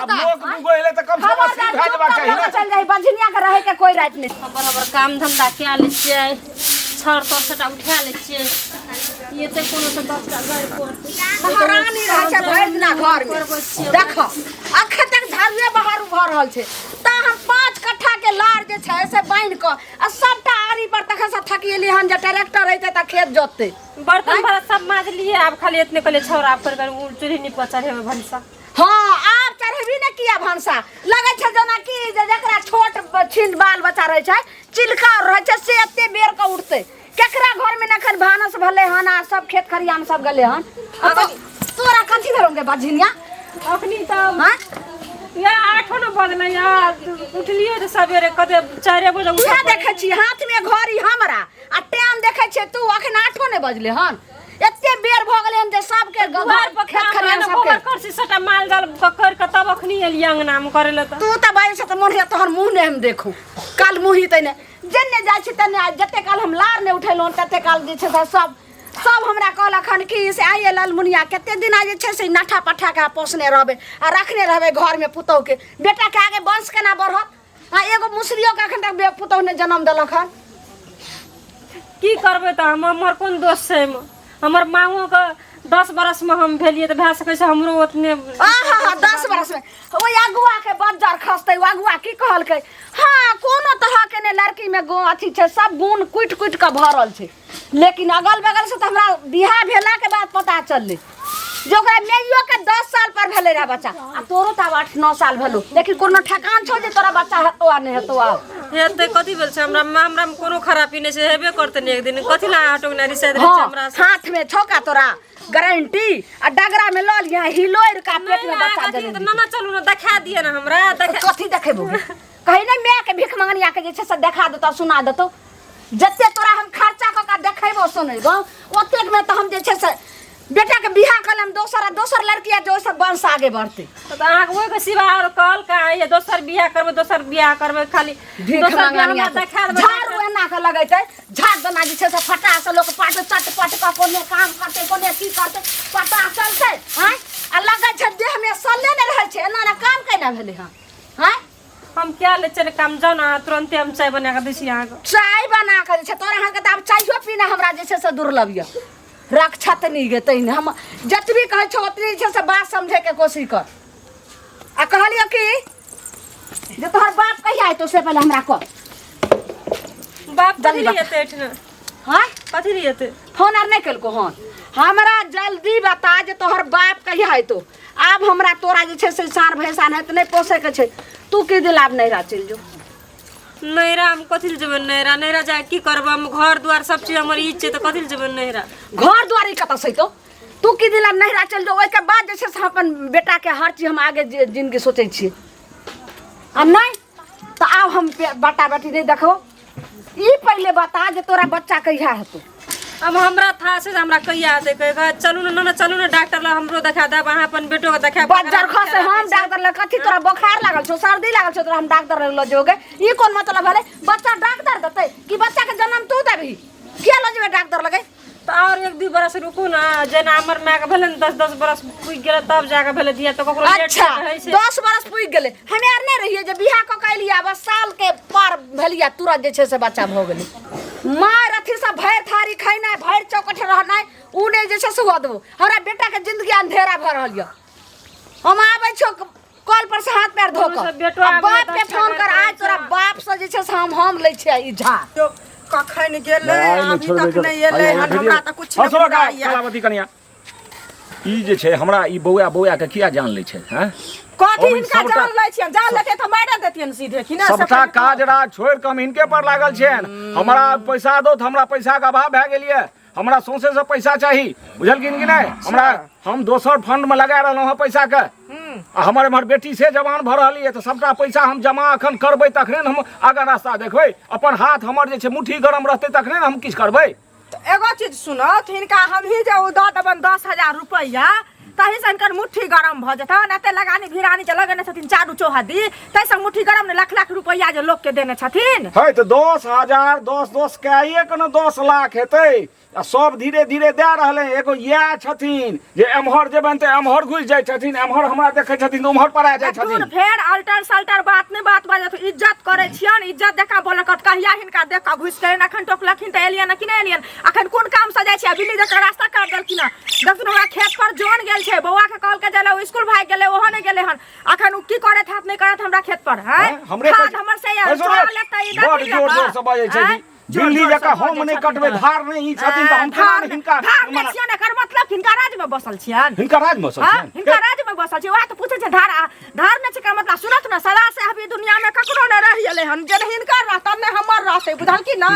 अब लोग दुगो एले त कम से कम सीट भेजबा चाहिए ना चल जाई बंझनिया के रहे के कोई रात नहीं बराबर काम धंधा के ले छियै छर तो सटा उठा ले छियै ये ते कोनो से 10 का घर पर महारानी रह छै भरि दिना घर में देखो अखन तक झाड़ुए बाहर भर रहल छै त हम 5 कट्ठा के लार जे छै से बांध क आ सबटा आरी पर तखन से थकिएली हन जे ट्रैक्टर रहते त खेत जोतते बर्तन भरा सब माज लिए अब खाली इतने कले छौरा पर चूल्ही नि पर चढ़े भंसा हां आप चढ़ेबी न किया भंसा लगे छै जना कि जे जकरा छोट छिन बाल बच्चा रहे छै चिलका रहे छै से एते बेर के उठते केकरा घर में नखन भानस भले हन आ सब खेत खरियान सब गले हन तोरा कथि भरोगे बझिनिया अखनी त हां या 8 न बजले या उठलिए त सवेरे कते 4 बजे उठा देखे छी हाथ में घड़ी हमरा आ टाइम देखे छी तू अखन 8 न बजले हन एते बेर भ गेले हन जे सब के घर पर खेत खरियान सब के करसी सटा माल जाल पकड़ के तब अखनी एली अंगना में करेले त तू त बाई से त मोन है तोहर मुंह ने हम देखू काल मुही तने जन्ने जाय छी तने जते काल हम लार ने उठेलों तते काल जे छै सब हमरा कहल अखन कि से आइए लालमुनिया केते दिन आज छै से नाठा पठा के पोसने रहबे आ रखने रहबे घर में पुतौ के बेटा के आगे वंश केना बढ़त आ एगो मुसरियो के अखन तक पुतौ ने जन्म देलक हन की करबे त हमर कोन दोष छै हमर मांगो के 10 बरस में हम भेलिए त भए सकै छै हमरो ओतने आहा 10 बरस में ओ अगुआ के बज्जर खसतै अगुआ की कहलकै हां कोनो तरह के ने लड़की में गो अथी छै सब गुण कुट कुट के भरल छै लेकिन अगल बगल से त हमरा बियाह भेला के बाद पता चलले जो ओकरा मेइयो के 10 साल पर भेले रे बच्चा आ तोरो त 8-9 साल भेलो लेकिन कोनो ठकान छौ जे तोरा बच्चा हेतो आ नहीं हेतो आ हेते कथि भेल छै हमरा में कोनो खराबी नै छै हेबे करते ने एक दिन कथि ला ऑटो ने रिसाद रे हमरा हाथ में छौका तोरा गारंटी आ डगरा में ल लिया हिलोर का पेट में बच्चा दे ना चलू ना देखा दिए ना हमरा कथि देखेबो कहि नै मैं के भिख मंगनिया के जे छै से देखा देतो सुना देतो जत्ते तोरा हम खर्चा क के देखेबो सुनेबो ओतेक में त हम जे छै से बेटा के बियाह कलम दोसर लड़किया जो सब वंश आगे बढ़ते त आहा ओइ के सिवा और कल का ये दोसर बियाह करबे खाली दोसर बियाह देखा देबे झाड़ू एना के लगैते झाड़ दना जे छै से फटा से लोग पाट चट पट का कोने काम करते कोने की करते पता चलते हैं आ लगे छै देह में सल्ले न रहे छै एना ना काम केना भेले हैं हम क्या ले चले काम जाओ ना तुरंत हम चाय बना के देसी आहा चाय बना के छै तोरा हां के त अब चायो पीना हमरा जे छै से दुर्लभ य रक्षत नहीं गे तैने हम जतबी कहे छ ओतनी छै से बात समझे के कोशिश कर आ कहलियो कि जे तोहर बाप कहिया आइतो से पहले हमरा कह बाप कथि लिएते एठना हां कथि लिएते फोन आर नहीं केलको हन हमरा जल्दी बता जे तोहर बाप कहिया आइतो अब हमरा तोरा जे छै से सार भैंसा नहीं त नहीं पोसे के छै तू के दिल आब नैरा चल जो नैरा हम कथि जेबे नैरा जाय की करब हम घर द्वार सब चीज हमर ई छै त कथि जेबे नैरा घर द्वार ई कत सैतो तू की दिल आब नैरा चल जो ओइ के बाद जे छै से अपन बेटा के हर चीज हम आगे जिंदगी सोचै छी आ नहीं त आब हम बेटा बेटी नहीं देखो ई पहले बता जे तोरा बच्चा कहिया हेतो अब हमरा था से हमरा कहिया आते कहे चलू ना चलू ना डॉक्टर ला हमरो देखा देब अहाँ अपन बेटो के देखा बज्जर खसे हम डॉक्टर ला कथि तोरा बुखार लागल छौ सर्दी लागल छौ तोरा हम डॉक्टर ल जोगे ई कोन मतलब भेले बच्चा डॉक्टर देतै कि बच्चा के जन्म तू देबही के ल जेबे डॉक्टर लगे त और 1-2 बरस रुकू ना जेना हमर मां के भेले 10 बरस पुइ गेल तब जाके भेले दिया त ककरो लेट अच्छा रहै छै 10 बरस पुइ गेले हमे आर नै रहिए जे बियाह क कैलिया बस साल के पार भेलिया तुरंत जे छै से बच्चा भ गेलै मार अथी से भैर थारी खैना भैर चौकठ रहना उ नै जे छै से हुआ देबो हमरा बेटा के जिंदगी अंधेरा भ रहल य हम आबै छौ कॉल पर से हाथ पैर धो के बाप के फोन कर आज तोरा बाप से जे छै से हम लै छै ई झाड़ कखन गेले अभी तक नहीं एले हमरा त कुछ नहीं कलावती कन्या ई जे छै हमरा ई बौआ के किया जान लै छै हैं कथि इनका जान लै छियन जान लेते त मार देतियन सीधे कि ना सबटा काज राज छोड़ के हम इनके पर लागल छियन हमरा पैसा दो त हमरा पैसा के अभाव भ गेलिए हमरा सोचे से पैसा चाहिए बुझलकिन कि नहीं हमरा हम दोसर फंड में लगा रहलो है पैसा के हमर हमर बेटी से जवान भ रहली है तो सबटा पैसा हम जमा अखन करबै तखने हम आगा रास्ता देखबै अपन हाथ हमर जे छै मुट्ठी गरम रहतै तखने हम किछ करबै एगो चीज सुनो हिनका हम ही जे द देबन 10,000 रुपया तही से इनकर मुट्ठी गरम भ जतन एते लगानी भिरानी जे लगने छथिन चारू चौहदी तैसे मुट्ठी गरम ने लाख लाख रुपया जे लोग के देने छथिन है तो 10,000 10 के एक न 10 लाख हेतै आ सब धीरे धीरे दे रहले एगो इएह छथिन जे एम्हर जेबन त एम्हर घुस जाइ छथिन एम्हर हमरा देखै छथिन त उम्हर पर आ जाइ छथिन फेर अल्टर सल्टर बात ने बात बाजत इज्जत करे छियन इज्जत देखा बोलकत कहिया हिनका देख के घुस के अखन टोकलखिन त एलियन कि नै एलियन अखन कोन काम से जाइ छै बिल्ली जकर रास्ता काट देलखिन देखथुन हमरा खेत पर जोन गेल छै बौआ के कहल के जले स्कूल भाग गेले ओहो नै गेले हन अखन उ की करत हाथ नै करत हमरा खेत पर है हमरे हमर से यार छोड़ा लेता इधर बड़ जोर जोर से बाजै छै बिल्ली जका हम नै कटबै धार नै ई छथिन त हम केना हिनका छियन एकर मतलब हिनका राज में बसल छियन हिनका राज में बसल छियन हिनका राज में बसल छै वह त पूछे छै धार धार नै छै का मतलब सुनत न सदा से अभी दुनिया में ककरो नै रहि गेले हन जे हिनकर रहतन नै हमर रहतै बुझल की ना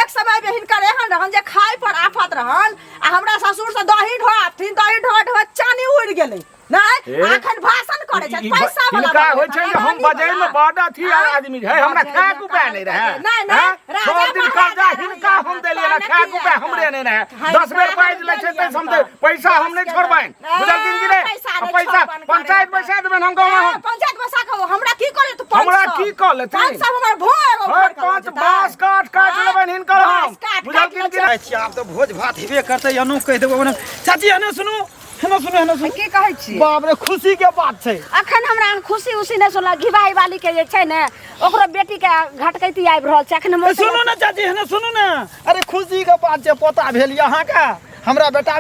एक समय में हिनकर एहन रहन जे खाय पर आफत रहन आ हमरा ससुर से दही ढोथिन दही ढोट चानी उड़ गेलै नै अखन भाषण करे छै पैसा वाला हिनका होय छै जे हम बजै में बड़ा थी आदमी है हमरा खाए के उपाय नै रहे नै सब दिन कर्जा हिनका हम देलिए ना खाए के उपाय हमरे नै रहे 10 बेर पाइ ले छै त हम पैसा हम नै छोड़बैन बुझल दिन कि नै पैसा पंचायत पैसा देबन हम गांव में पंचायत पैसा को हमरा की करे तू हमरा की कह लेते 500 हमर भो एगो पांच बांस काट लेबन हिनकर हम बुझल दिन कि नै आब तो भोज भात हेबे करते अनु कह देबो चाची अनु सुनु हेनो की कहै छी बाप रे खुशी के बात छै अखन हमरा खुशी उसी नै सुनल घिवाई वाली के जे छै ने ओकरो बेटी के घटकैती आबि रहल छै अखन सुनु ना चाची हेनो सुनु ना अरे खुशी के बात छै पता भेल यहाँ का हमरा बेटा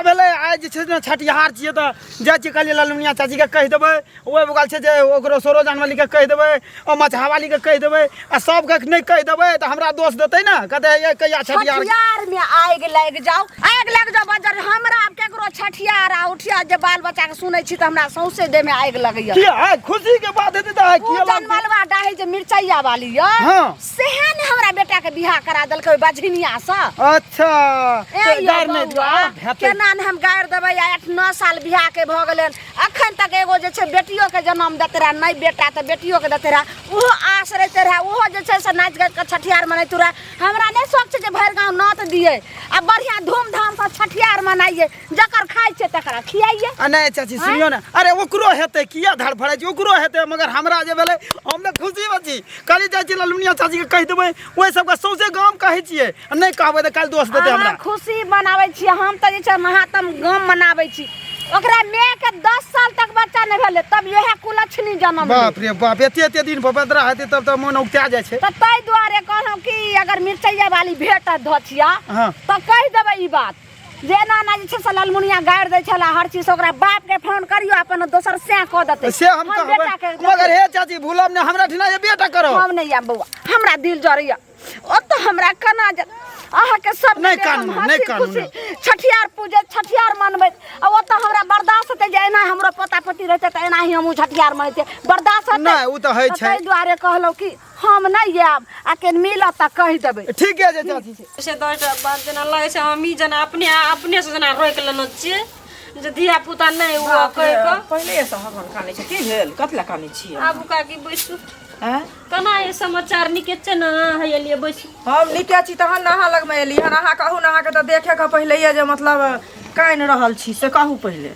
भेलै आइ जे छै ने छठिहार छियै त जाइ छी काली लालमुनिया चाची के कहि देबै ओए बगल छै जे ओकरो सरोजान वाली के कहि देबै ओ मछहा वाली के कहि देबै आ सब के नहीं कहि देबै त हमरा दोष देतै ना कहते ये कहिया छठिहार में आग लग जाओ बजर हमरा अब केकरो छठिहार आ उठिया जे बाल बच्चा के सुनै छी त हमरा सौसे दे में आग लगैया किया खुशी के बात हेतै त किया जनमलवा डाही जे मिर्चैया वाली य सेहे ने हमरा बेटा के बियाह करा देलकै बझिनिया से अच्छा डर नै दियो केना ने हम गाड़ देबै 8-9 साल बियाह के भ गेलन अखन तक एगो जे छै बेटियो के जन्म देते रहा नै बेटा त बेटियो के देते रहा ओहो आस रहते रहा ओहो जे छै से नाच गाच के छठिहार मनैत रहा हमरा नै शौक छै जे भरि गांव नाच दिए आ बढ़िया धूमधाम से छठिहार मनाइए जकर खाइ छै तकरा खियाइए नै चाची सुनियो ना अरे ओकरो हेतै किया धड़ फड़ै छै ओकरो हेतै मगर हमरा जे भेलै हम त खुशी में छी काली चाची लालमुनिया चाची के कहि देबै ओइ सब के सौसे गांव कहै छियै नै कहबै त काल दोष देतै हमरा खुशी मनाबै छी हम त जे छै महात्म गाम मनाबै छी ओकरा माय के 10 साल तक बच्चा नै भेले तब यहे कुलछनी जन्म बाप रे बाप एते दिन बबदरा हेतै तब त मन उगता जाइ छै त तै दुआरे कहलौ कि अगर मिर्चैया वाली भेटत धछिया त कहि देबै ई बात जेना ना जे छै से लालमुनिया गाड़ दै छला हर चीज ओकरा बाप के फोन करियो अपन दोसर से क देतै से हम कहबै मगर हे चाची भूलब ने हमरा ठिना ये बेटा करो हम नै या बौआ हमरा दिल जरैया ओ त हमरा कना अहाँ के सब नै कानून छठिहार पूजे छठिहार मनबै आ ओ त हमरा बर्दाश्त होतै जे एना हमरो पोता पोती रहतै त एना ही हमहु छठिहार मनैते बर्दाश्त होतै नै उ त है छै तै दुआरे कहलौ कि हम नै आब आ के मिलत त कहि देबै ठीक है जे चाची से 10टा बात जना लागै छै हम ई जना अपने से जना रोक लेनो छियै जे धिया पुता नै हुआ कहि क पहिले से हम कानै छै की भेल कतला कानै छी आबू का की बैसू कना ये समाचार निके छै न हैलिए बैसू हम निके छी तहन नहा लग में एली हन अहाँ कहू ना अहाँ के त देखे के पहिले जे मतलब काइन रहल छी से कहू पहिले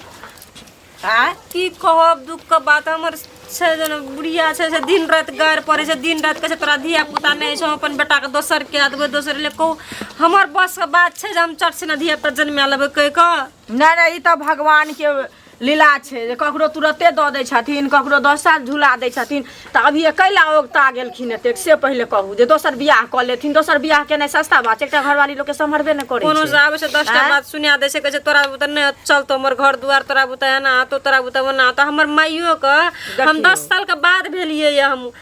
की कहब दुख के बात हमर छै जन बुढ़िया छै से दिन रात गार पड़े छै दिन रात कहै छै तोरा धिया पुता नै छै अपन बेटा के दोसर के देबै दोसर ले कहू हमर बस के बात छै जे हम चट से धिया पुता जन्मा लेबै कहि क नै ई त भगवान के लीला छै जे ककरो तुरते द दै छथिन ककरो 10 साल झूला दै छथिन त अभी कैला ओगता गेलखिन एते से पहिले कहू जे दोसर बियाह क लेथिन दोसर बियाह के नै सस्ता बात एकटा घरवाली लोग के संभरबे नै करै छै कोनो आबै छै 10टा बात सुनिया दै छै कहै छै तोरा बुता नै चलतो हमर घर दुआर तोरा बुता एना तो तोरा बुता ओना त हमर माइयो के हम 10 साल के बाद भेलिए हम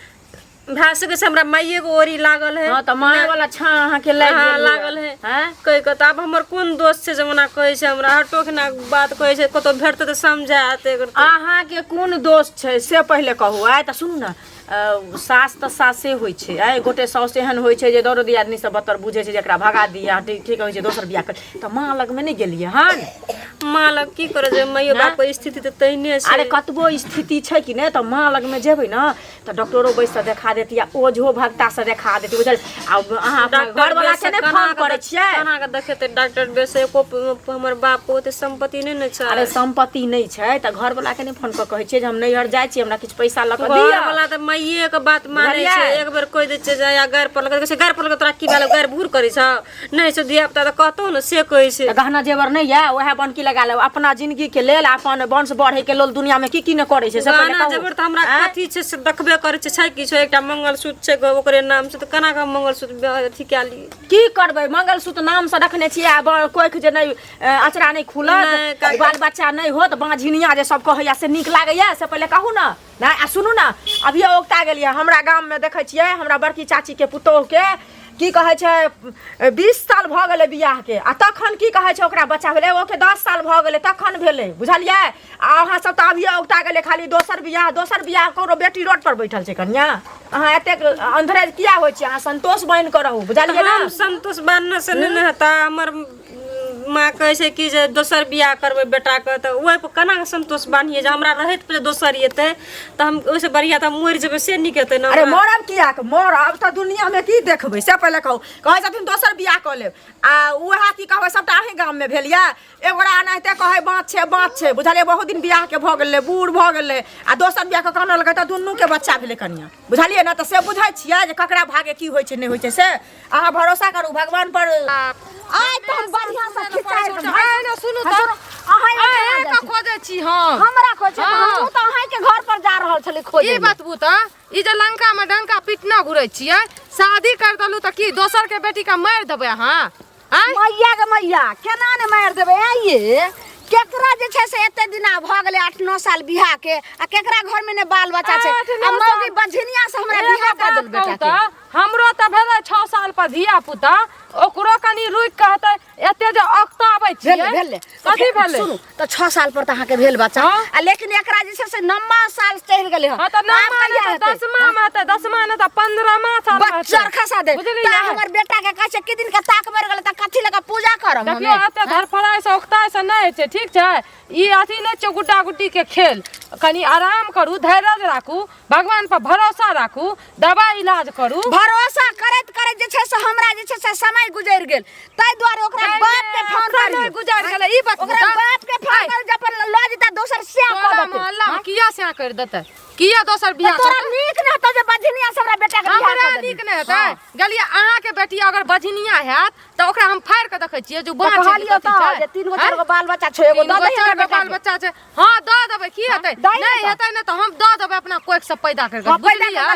भए सके से हमरा माइये के ओरी लागल है हां त माय वाला छा अहाँ के लागल है कहि क त अब हमर कोन दोस्त छै जमुना कहै छै हमरा हटोखना बात कहै छै कतो भेटते त समझाते अहाँ के कोन दोस्त छै से पहिले कहू आइ त सुनू ना सास तऽ सासे होइ छै आइ गोटे साउस एहन होइ छै जे दौड़ दियादनी सब बतर बुझै छै जेकरा भगा दिया ठीक होइ छै दोसर बियाह कर तऽ माँ लगमे नहि गेलियै हन माँ लग की करे जे माइयो बाप के स्थिति तऽ तहिने छै। अरे कतबो स्थिति छै कि नहि तऽ माँ लगमे जेबै ने तऽ डॉक्टरो बैस से देखा देती या ओझो भक्ता से देखा देती बुझल। आब अहाँ घर वाला के नहि फोन करै छियै केना के देखेतै डॉक्टर बेसे को हमर बाप को ओते संपत्ति नहि ने छै। अरे संपत्ति नहीं छै तऽ घर वाला के नहीं फोन कर कहै छियै जे हम नैहर जाइ छी हमरा किछु पैसा लऽ कऽ दिअ। घर वाला तऽ माइये के बात मानै छै एक बेर कहि दै छै जा गार पर लगा छै गार पर लगा तोरा की भेल गार भूर करै छ नहि से धिया पुता तऽ कहतौ ने से कहै छै। गहना जेवर नहीं है ओहे बनकी लगा ले अपना जिंदगी के लेल अपन वंश बढ़े के लेल दुनिया में की न करे छै से पहिले गहना जेवर तऽ हमरा कथी छै से देखबे करै छै कि छै एकटा मंगलसूत्र छै ओकरे नाम से तऽ केना के मंगलसूत्र अथी कए ली की करबै मंगलसूत्र नाम से रखने छियै आब कोइख जे नहीं अचरा नहीं खुलत बाल बच्चा नहीं होत बाँझिनिया जे सब कहैया से नीक लागैया से पहिले कहू ना नहीं आ सुनू ना अभी ओकता गेलियै हमरा गाम में देखै छियै हमरा बड़की चाची के पुतोह के की कहै छै 20 साल भऽ गेलै बियाह के आ तखन की कहै छै ओकरा बच्चा भेलै ओके 10 साल भऽ गेलै तखन भेलै बुझलियै। आ अहाँ सब तऽ अभी औगता गेलै खाली दोसर बियाह ककरो बेटी रोड पर बैठल छै कन्या अहाँ एतेक अंधरेज किया होइ छै अहाँ संतोष बन कऽ रहू बुझलियै ना। हम संतोष बान्ने से नहीं हेता हमर माँ कहै छै कि जे दोसर बियाह करबै बेटा के तऽ ओहि पर केना के संतोष बान्हिए जे हमरा रहैत पहिले दोसर एतै तऽ हम ओहिसे बढ़िया तऽ मरि जेबै से नीक हेतै ना। अरे मरब किया के मरब तऽ दुनिया में की देखबै से पहिले कहू कहै छथिन दोसर बियाह कऽ लेब आ उएह की कहबै सबटा अहीं गाम में भेल या एगोरा एनाहिते कहै बात छै बुझलियै बहुत दिन बियाह के भऽ गेलै बूढ़ भऽ गेलै आ दोसर बियाह के कानऽ लगै तऽ दुनू के बच्चा भेलै कनिया बुझलियै ना। तऽ से बुझै छियै जे ककरा भागे की होइ छै नहीं होइ छै से अहाँ भरोसा करू भगवान पर। आइ तो हम बढ़िया से खिचाइ ना सुनू तो अहाँ का खोजे छी हम हमरा खोजे हम तो अहाँ के घर पर जा रहल छली खोजे ई बतबू त ई जे लंका में डंका पीटना घुरै छियै शादी कर दलू त की दोसर के बेटी का मार देबै अहाँ मैया के मैया केना ने मार देबै ये केकरा जे छै से एते दिना भ गेलै 8-9 साल बियाह के आ केकरा घर में ने बाल बच्चा छै आ मौगी बंझिनिया से हमरा बियाह कर देल बेटा के हमरो त भेलै 6 साल पर धिया पुता ओकरो कनी रुक कहतै एते जे अक्ताबै छियै भेल कथी भेलै सुनू त 6 साल पर त अहाँ के भेल बच्चा आ लेकिन एकरा जे छै से 9 साल चढ़ गेलै हां त 9 में 10वां में त 10वां में त 15वां साल में बच्चा खसा दे त हमर बेटा के कहै छै कि दिन के ताक मर गेलै त कथी लगा पूजा करब देखियो एते धरफड़ाई से ओक्ताई से नहीं छै ठीक छै ई अथी नहीं छै गुड्डा गुड्डी के खेल कनी आराम करू धैर्य राखू भगवान पर भरोसा राखू दवाई इलाज करू भरोसा करैत जे छै से हमरा जे छै से समय गुजर गेल ताई द्वारे ओकरा बाप के फोन करियो गुजर गेलै ई बात ओकरा बाप के फोन कर जे अपन लऽ जेता दोसर से कर देतै अल्लाह किया से कर देतै किया दोसर बियाह तोरा नीक न हेतौ जे बझनिया से हमरा बेटा के बियाह हमरा कर नीक नहि हेतै गलिया अहाँ के बेटी अगर बझनिया हैत त ओकरा हम फाड़ के देखै छियै जो बाँच कहलियो त जे 3 गो 4 गो बाल बच्चा छै एगो द दे हमरा बाल बच्चा छै हां द देबै की हेतै नहीं हेतै न त हम द देबै अपना कोख से पैदा करके बुझलियै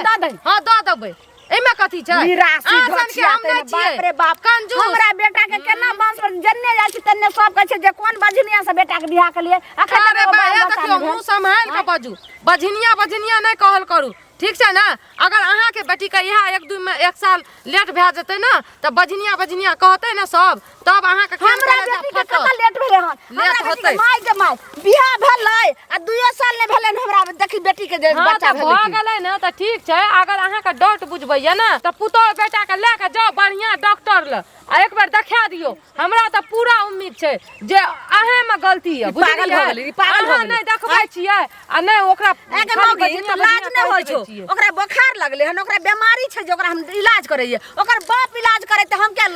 हां द देबै एमे कथी छै निराशी धोछिया बाप रे बाप कंजूस हमरा बेटा के केना वंश पर जन्ने जाइ छी तन्ने सब कहै छै जे कोन बझनिया से बेटा के बियाह के लिए अखन अरे भाई देखियो मुंह संभाल के बाजू बझनिया नहीं कहल करू ठीक छै ना। अगर अहाँ के बेटी के यहाँ 1-2 में 1 साल लेट भए जेतै ना त बझनिया कहतै ना सब तब अहाँ के हमरा बेटी के कतना लेट भेले हन लेट होतै माय के माय बियाह भेलै आ 2 साल ने भेलै हमरा देखी बेटी के बच्चा भेलै भ गेलै ना त ठीक छै अगर अहाँ के डॉट बुझबै ना त पुतो बेटा के ले के जाओ बढ़िया डॉक्टर ल आ एक बार देखा दियो हमरा त पूरा उम्मीद छै जे अहे में गलती है पागल भ गेलै पागल भ गेलै नहीं देखबै छियै आ नहीं ओकरा एके मौगी त लाज नै होय छौ ओकरा बुखार लगले हन ओकरा बीमारी छै जे ओकरा हम इलाज करैये ओकर बाप इलाज करे त हम क्या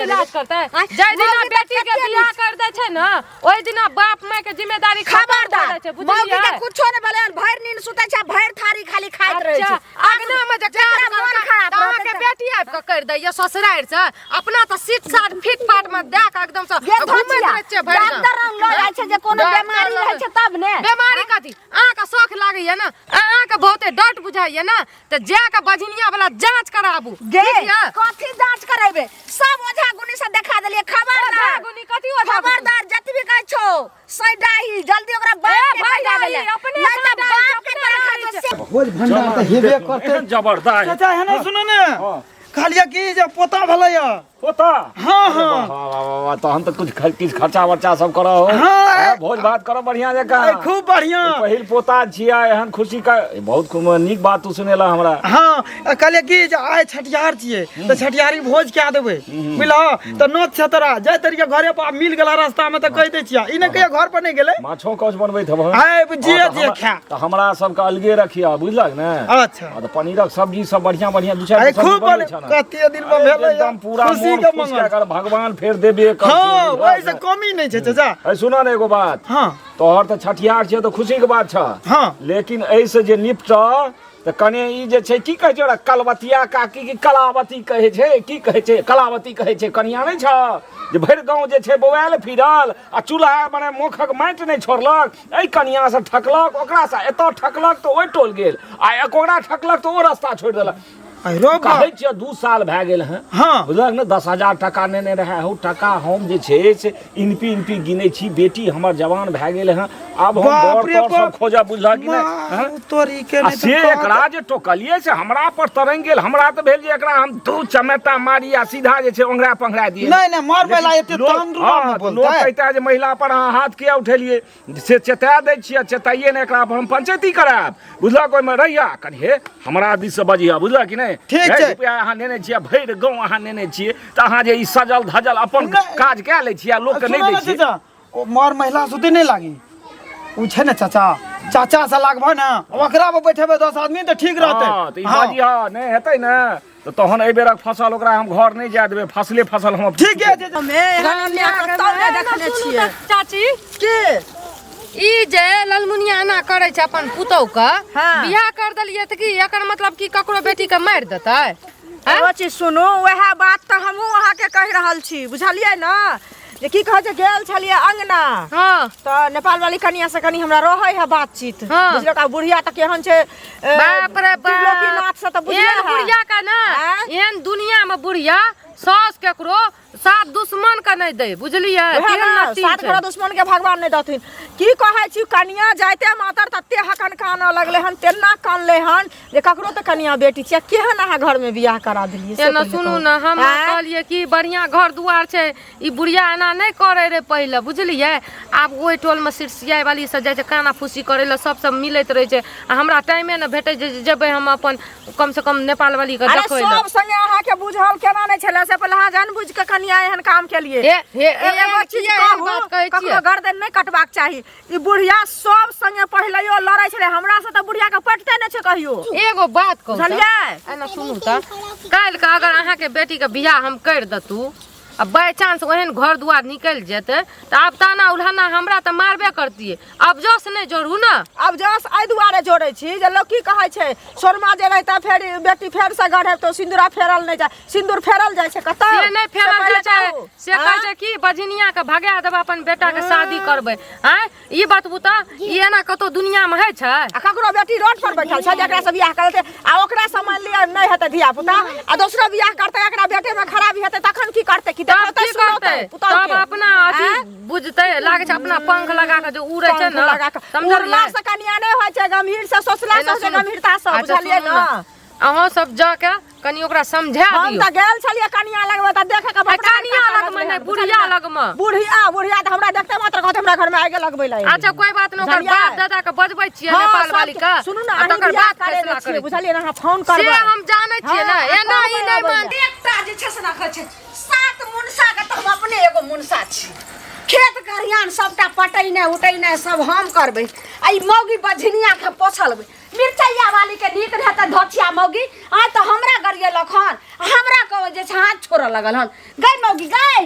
इलाज करतै जै दिना बेटी के बियाह कर दै छै ना ओइ दिना बाप माय के जिम्मेदारी खबरदार छै मौगी के कुछो नै भेलै भैर नींद सुतै छै भैर थारी खाली खाइत रहै छै अगना में जे मन खराब अहाँ के बेटी आबि के कर दैया ससुरार से अपना त सीट साट फिट फाट में दे के एकदम से घुमैत रहै छै भैर डॉक्टर ल जाइ छै जे कोनो बीमारी रहै छै तब ने बीमारी कथी अहाँ के शौक लागैया ना अहाँ के बहुते डट बुझाइया ना त जा के बझनिया वाला जांच कराबू गे कथी जांच करेबे सब ओझा गुनी से देखा देलिए खबरदार गुनी कथी ओझा खबरदार जतबी कहै छौ सैडाही जल्दी ओकरा बाप के भेजा देले अपने नहीं त बाप के रखा जो से भोज भंडार त हेबे करते जबरदस्त चाचा है ना सुनो ने कहलिए कि जे पोता भेलै पोता हाँ हाँ वाह तो हम तो कुछ खर्चा वर्चा सब करो हाँ, भोज भात करो बढ़िया जगह अरे खूब बढ़िया पहिल पोता छिया एहन खुशी का बहुत नीक बात तू सुनेला हमरा हाँ कहलिए कि जे आइ छठियार छियै तो छठियारी भोज क्या देबै बुझलह तो नोत छ तोरा जाय तरीके घरे पर मिल गेला रास्ता में तो कह दे छिया ई ने कहिया घर पर नहीं गेलै माछो कौच बनबैत हब आइ जे खा तो हमरा सबके अलगे रखिया बुझलक ने अच्छा तो पनीरक सब्जी सब बढ़िया बढ़िया दू चार अरे खूब कते दिन में भेलै एकदम पूरा खुशी मन के खुश मंगल कर भगवान फेर देबे कर हाँ वैसे कमी नहीं छै चाचा अरे सुना ने एगो बात हाँ तोहर तो छठियार छै तो खुशी के बात छ हाँ लेकिन ऐसे जे निपट तो कने ई जे छै की कहै छै ओरा कलवतिया काकी की कलावती कहै छै की कहै छै कलावती कहै छै कनिया नहीं छ जे भरि गाँव जे छै बौआल फिरल आ चूल्हा मने मुखक माटि नहीं छोड़लक एहि कनिया से ठकलक ओकरा से एतऽ ठकलक तो ओहि टोल गेल आ एकोड़ा ठकलक तो ओ रास्ता छोड़ि देलक रो कहै छियै 2 साल भए गेल हैं हाँ बुझलक ने 10,000 टका नेने रहे हो टका हम जे छै से इनपी गिनै छी बेटी हमर जवान भए गेल हैं आब हम दौड़ तौड़ सब खोजा बुझलक कि नहीं तोरी के आ से एकरा जे टोकलिए से हमरा पर तरंग गेल हमरा तो भेल जे एकरा हम दू चमेटा मारी आ सीधा जे छै ओंगरा पंगरा दिए नहीं मार बेला एते तांडुआ में लोग बोलता है कहता जे महिला पर अहाँ हाथ किया उठेलिए से चेता दै छियै चेताइए ने एकरा पर हम पंचायती करायब बुझलक ओइमे रहिया कनी हे हमरा दिस से बजिया बुझलक कि नहीं ठीक छै रुपया अहाँ नेने छियै भरि गाँव अहाँ नेने छियै तऽ अहाँ जे ई सजल धजल अपन काज कए लै छियै लोक के नहीं दै छियै ओ मार महिला सुते नहीं लागी उ छै ने चाचा से लागबो ना ओकरा पर बैठेबे 10 आदमी तो ठीक रहते हाँ तो ई बजिया नहीं हेतै ने तो तहन एहि बेरक फसल ओकरा हम घर नहीं जाय देबै फसले फसल हम ठीक है चाचा देखने छियै चाची के ई जे ललमुनिया एना करे छै अपन पुतौ के हाँ। बियाह कर देलियै त की एकर मतलब की ककरो बेटी के मारि देतै एगो चीज सुनू वह बात तो हमहूँ अहाँ के कह रहल छी बुझलियै ना जे की कहै छै गेल छलियै अंगना हाँ तो नेपाल वाली कनिया से कनी हमरा रहै है बातचीत हाँ। बुझलक आ बुढ़िया त केहन छै बाप रे त्रिलोकीनाथ से तो बाप बुझले एहन बुढ़िया का ना आँ? एहन दुनिया में बुढ़िया सास केकरो साथ दुश्मन के नहीं दे बुझलियै केहन नती सात छै। घर दुश्मन के भगवान नहीं दथिन की कहै छी कनिया जाइते मातर तत्ते हकन कानऽ लगले हन तेना कानले हन जे ककरो त कनिया बेटी छियै केहन अहाँ घर में बियाह करा देलियै से एना पहिले सुनू कहू। ना हम आँ? कहलिए कि बढ़िया घर दुआर छै ई बुढ़िया एना नहीं करे रे पहिले बुझलियै आब ओहि टोल में सिरसियाई वाली से जाइ छै काना फूसी करे ला सब मिलैत रहे छै आ हमरा टाइमे न भेटै जे जेबै हम अपन कम से कम नेपाल वाली के अरे देखै ला सब संगे अहाँ के बुझल केना नहीं छले से पहिले अहाँ जानबूझ के कनिया एहन काम केलिए एगो चीज कहू ककरो गर्दन नहीं कटबाक चाही ई बुढ़िया सब संगे पहिलयो लड़ै छले हमरा से त बुढ़िया के पटते नहीं छै कहियो एगो बात कहू बुझलियै एना सुनू त काल्हि के अगर अहाँ के बेटी के बियाह हम कर दतू अब बाई चांस ओहन घर दुआर निकल जेते तो आब ताना उल्हाना हमरा तो मारबे करतिए अब जस नहीं जोड़ू ना अब जस एहि दुआरे जोड़ै छी जे लोग की कहै छै सोरमा जे रहता फेर बेटी फेर से गढ़े तो सिंदूरा फेरल नहीं जाय सिंदूर फेरल जाय छै कतौ से नहीं फेरल जाय छै से कहै छै कि बजनिया के भगा देबा अपन बेटा के शादी करबै हैं ई बतबू त ई एना कतो दुनिया में है छै आ ककरो बेटी रोड पर बैठल छै जेकरा से बियाह करतै आ ओकरा समझ लिअ नहीं हेतै धिया पुता आ दोसरो बियाह करतै एकरा बेटे में खराबी हेतै तखन की करतै कि तब की करतै तब अपना अथी बुझतै लागे छै अपना पंख लगा के जो उड़ै छै ना समझलियै से कनिया नहीं होइ छै गंभीर से सोचला से गंभीरता से बुझलियै ना अहाँ सब जाके कनी ओकरा समझा हम दियौ त गेल छलियै कनिया लगमे त देखे के कनिया लग में नहीं बुढ़िया लग में बुढ़िया त हमरा देखते मात्र कहते हमरा घर में आगे लगबै ला अच्छा कोई बात न ओकर बाप दादा के बजबै छियै नेपाल वाली का सुनू ना आ तकर बात करे फैसला छियै करै बुझलियै ना फोन से करबै हम जानै छियै ना एना ई नहीं मान एकटा जे छै से रखै छै 7 मुनसा के त हम अपने एगो मुनसा छी खेत खरियान सबटा पटैने उटैने सब हम करबै आ ई मौगी बझनिया के पोछलबै मिरचैया वाली के नीक रहे त धोछिया मौगी आ त हमरा गरिएलक हन हमरा कहो जे छै हाथ छोड़ऽ लगल हन गई मौगी गई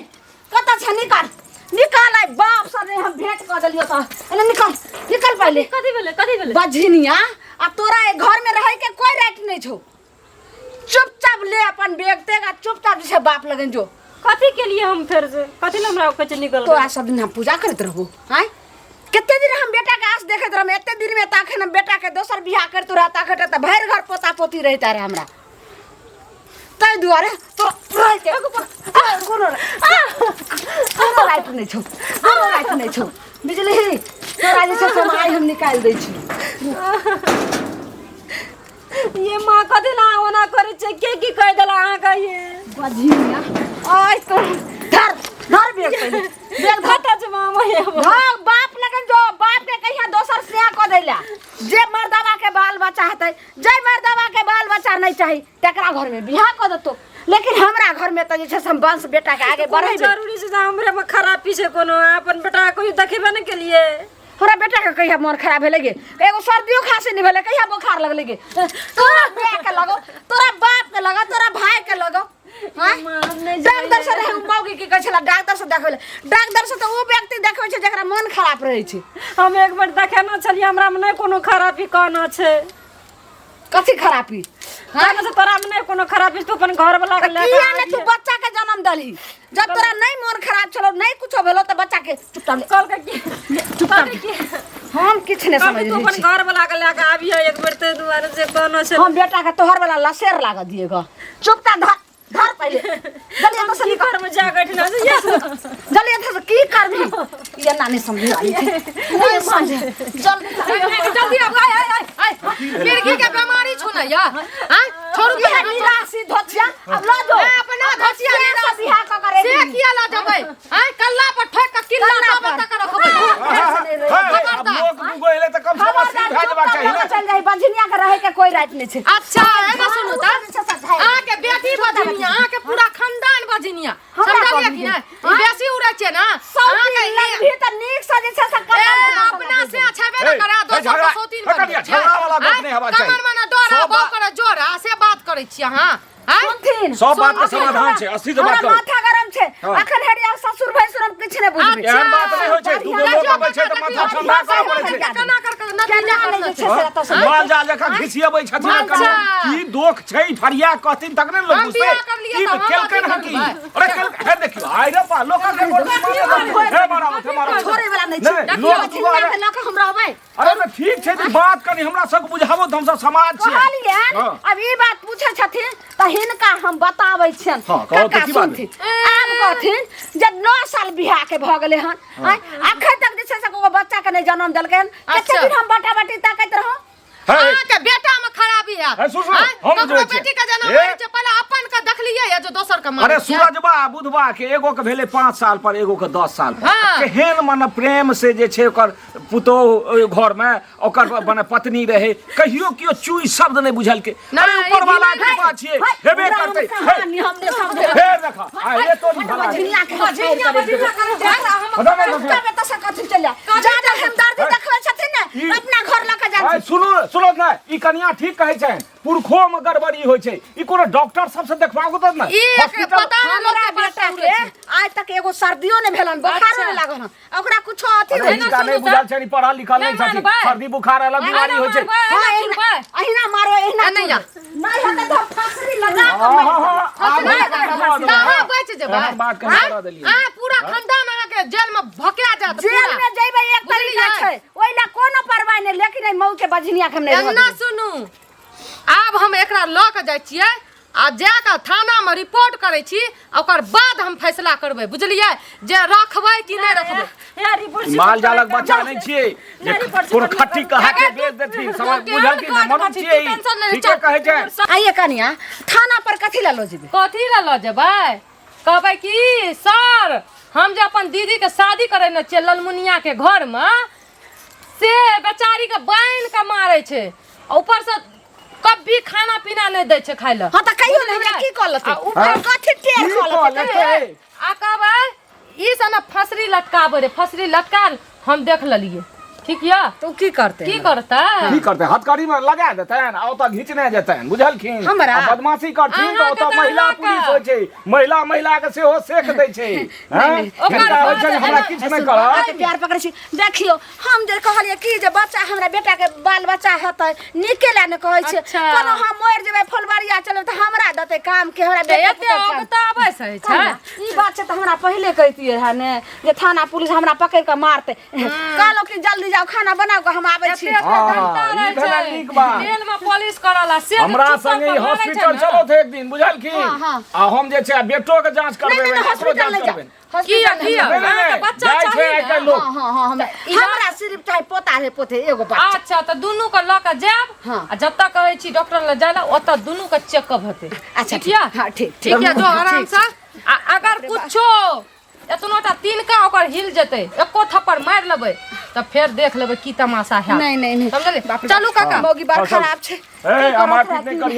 कत छै निकाल आई बाप सर ने हम भेंट क देलियो त एने निकल पहिले कथि भेलै बझनिया आ तोरा ए घर में रहे के कोई राइट नहीं छौ चुपचाप ले अपन बैग तेग आ चुपचाप जे बाप लगन जो कथि के लिए हम फेर से कथि ल हमरा कहै छै निकल तोरा सब दिन हम पूजा करत रहबो हैं केते दिन हम बेटा के आस देखत रहम एते दिन में ताखे हम बेटा के दोसर बियाह करत रहा ताखे त भैर घर पोता पोती रहता रे हमरा तै दुआरे तो रहते कोनो राइट नहीं छौ बिजली तोरा जे छै से आई हम निकाल दै छी ये मां कथि ला ओना करे छै के की कह देला अहाँ का ये बझिया आय तो धर धर बेग पहले बेग खाता जे मामा ये हाँ बाप लगन जो बाप के कहिया दोसर से को देला जे मर्दवा के बाल बच्चा हतै जे मर्दवा के बाल बच्चा नहीं चाही तकरा घर में बियाह कर दतो लेकिन हमरा घर में तो जे हम वंश बेटा के आगे बढ़े जरूरी से हमरे में खराबी छै कोनो अपन बेटा कोई देखेबे न के लिए तोरा बेटा के कहिया मन खराब भेले गे एगो सर्दियो खांसी नहीं भेले कहिया बुखार लगले गे तोरा बेटा के लगो तोरा बाप के लगो तोरा भाई के लगो डॉक्टर से रहे मौगी की कहला डॉक्टर से देखबे डॉक्टर से तो वो व्यक्ति देखबै छै जेकरा मन खराब रहै छै हम एक बार देखेना छलिए हमरा में नहीं कोनो खराबी कहना छै कथी खराबी हां से तोरा में नहीं कोनो खराबी तू अपन घर वाला के किया ने तू बच्चा के जन्म दलही जब तोरा नहीं मन खराब चलो नहीं कुछो भेलो त बच्चा के चुपचाप कल के चुपचाप के हम किछ नहीं समझ तू अपन घर वाला के लेके आबियो एक बेर ते दुआरे से कहना छै हम बेटा के तोहर वाला लसेर लाग दिएगा चुपचाप धर धर पहले जल्दी तो सली घर में जा बैठना से ये जल्दी तो की करबी ये ना नहीं समझ आई नहीं समझ जल्दी अब आय मिर्गी के बीमारी छु ना या हां छोड़ू ये निराशी धोतिया अब ला दो अपना धसिया निराशी बियाह क करे से किया ला जबै हां कल्ला पर ठोक के किल्ला तब तक रखबै अब लोग दुगो एले त कम से कम सीट भेजबा चाहिए ना चल जाई बंझनिया के रहे के कोई रात नहीं छै अच्छा है ना सुनू त आके बेटी बजनिया आके पूरा खानदान बजनिया समझलिए कि ना ई बेसी उड़ै छै ना आके लंबी त नीक से जे छै से अपना से छबे ना करा दोसर को सोतीन पकड़िया झगड़ा वाला बात नहीं हवा चाहिए कमर में ना डोरा बौ करे जोरा से बात करै छी अहाँ सुनथिन सब बात के समाधान छै असली तो बात हमरा करो माथा गरम छै अखन हेडिया ससुर भैसुर हम किछ नहीं बुझबे एहन बात नहीं होय छै दुगो लोग आबै छै त माथा ठंडा करऽ पड़ै छै केना करके नदी छै से एतऽ से माल जाल जखन घिसियबै छथिन की दोख छै फरिया कहथिन तक ने लोग बुझते की केलकन है की अरे केल है देखियो आइ रे पा लोक के हे मारा छोड़े वाला नहीं छै लोग दुआरे पे लक हमरा अबै अरे ना ठीक छै त बात कनी हमरा सब बुझाबो त हम सब समाज छियै कहलिए अब ई बात पूछे छथिन त हिनका हम बताबै छियन कका सुनथिन आब कहथिन जे 9 साल बियाह के भ गेलै हन अखन तक जे छै से को बच्चा के नहीं जन्म देलकै कते दिन हम बटा बटी ताकैत रहौ के बेटा में खराबी है हम जो बेटी का जन्म होय छै पहले अपन का देखलिए या जो दोसर का मारे अरे सूरजबा बुधबा के एगो के भेले 5 साल पर एगो के 10 साल पर केहन मन प्रेम से जे छै ओकर पुतो घर में ओकर माने पत्नी रहे कहियो कियो चुई शब्द नहीं बुझल के अरे ऊपर वाला के बात छियै हेबे करते हमने समझे फेर देखा आ ये तो भला बजनिया के बजनिया करे त से कथि चलिया ज्यादा हमदर्दी देखबै छथिन ने अपना घर ल के जा सुनो ना ई कन्या ठीक कहै छै पुरखो में गड़बड़ी होय छै ई कोनो डॉक्टर सब से देखबाको त ना पता हमरा बेटा के आज तक एगो सर्दियो ने भेलन बुखारो ने लागल ओकरा कुछो अथि नहीं बुझल छै पढ़ल लिखल नहीं छै सर्दी बुखार अलग बीमारी होय छै अहिना मारो अहिना नहीं हते तो फांसी लगा कहां बच जेबै बात कर देलिए हां पूरा खानदान अहाँ के जेल में भके जात जेल में जइबै एक तरीका छै ओइला कोनो परवाह नहीं लेकिन ए मऊ के बजनिया के हम नहीं ना सुनू आब हम एकरा ल के जाय छियै आ जाके थाना में रिपोर्ट करै छी ओकर बाद हम फैसला करबै बुझलियै जे रखबै कि नहीं रखबै माल जालक बच्चा नहीं छियै जे कोनो खट्टी कहा के बेच देथिन समझ बुझल कि ना मनुष्य छियै ठीक कहै छै आइए कनिया थाना पर कथि ला लो जेबै कथी ला ल जेबै कहबै कि सर हम जे अपन दीदी के शादी करे न छियै ललमुनिया के घर में से बेचारी के बाइन के मारे छै ऊपर से कभी खाना पीना नहीं दै छै खाइ ल हां त कहियो नहीं की कर लते ऊपर कथि टेर कर लते आ कहबै ई से ना फसरी लटकाबै रे फसरी लटका हम देख ललिए ठीक या तो की करते की करता की करते हथकड़ी में लगा देतैन आ ओता घिचने जेतैन बुझलखिन हमरा बदमाशी करथिन तो ओता अहाँके महिला तऽ पुलिस होय छै महिला के सेहो सेक दै छै हैं हिनका होय छै हमरा किछ नहीं करत प्यार पकड़े छी देखियो हम जे कहलिए कि जे बच्चा हमरा बेटा के बाल बच्चा हेतै निकेला ने कहै छै अच्छा। कोनो हम मर जेबै फुलबाड़िया चलब त हमरा देतै काम के हमरा बेटा एते अगताबै छै ई बात छै त हमरा पहिले कहतिए है ने जे थाना पुलिस हमरा पकड़ के मारते कहलो कि जल्दी जा जाओ खाना बनाओ हम आबै छी ई भेला नीक बात। तेल में पॉलिश करला से हमरा संगे हॉस्पिटल चलो थे एक दिन बुझल की आ हम जे छै बेटो के जांच करबे नहीं हॉस्पिटल ले जाओ बच्चा जाय छै आइ काल्हि लोग हमरा सिर्फ चाहे पोता है पोते एगो बच्चा अच्छा तो दुनू के ल के जाब आ जब तक कहै छी डॉक्टर ले जाय ला ओतऽ दुनू के चेकअप हेतै। अच्छा ठीक है हाँ ठीक ठीक है जो आराम से अगर कुछो एतनोटा तिनका ओकर हिल जेतै एको थप्पड़ मारि लेबै त फेर देख लेबै की तमाशा है। नहीं समझले चलू काका मौगी बात खराब छै ए हमरा ठीक नहीं करिए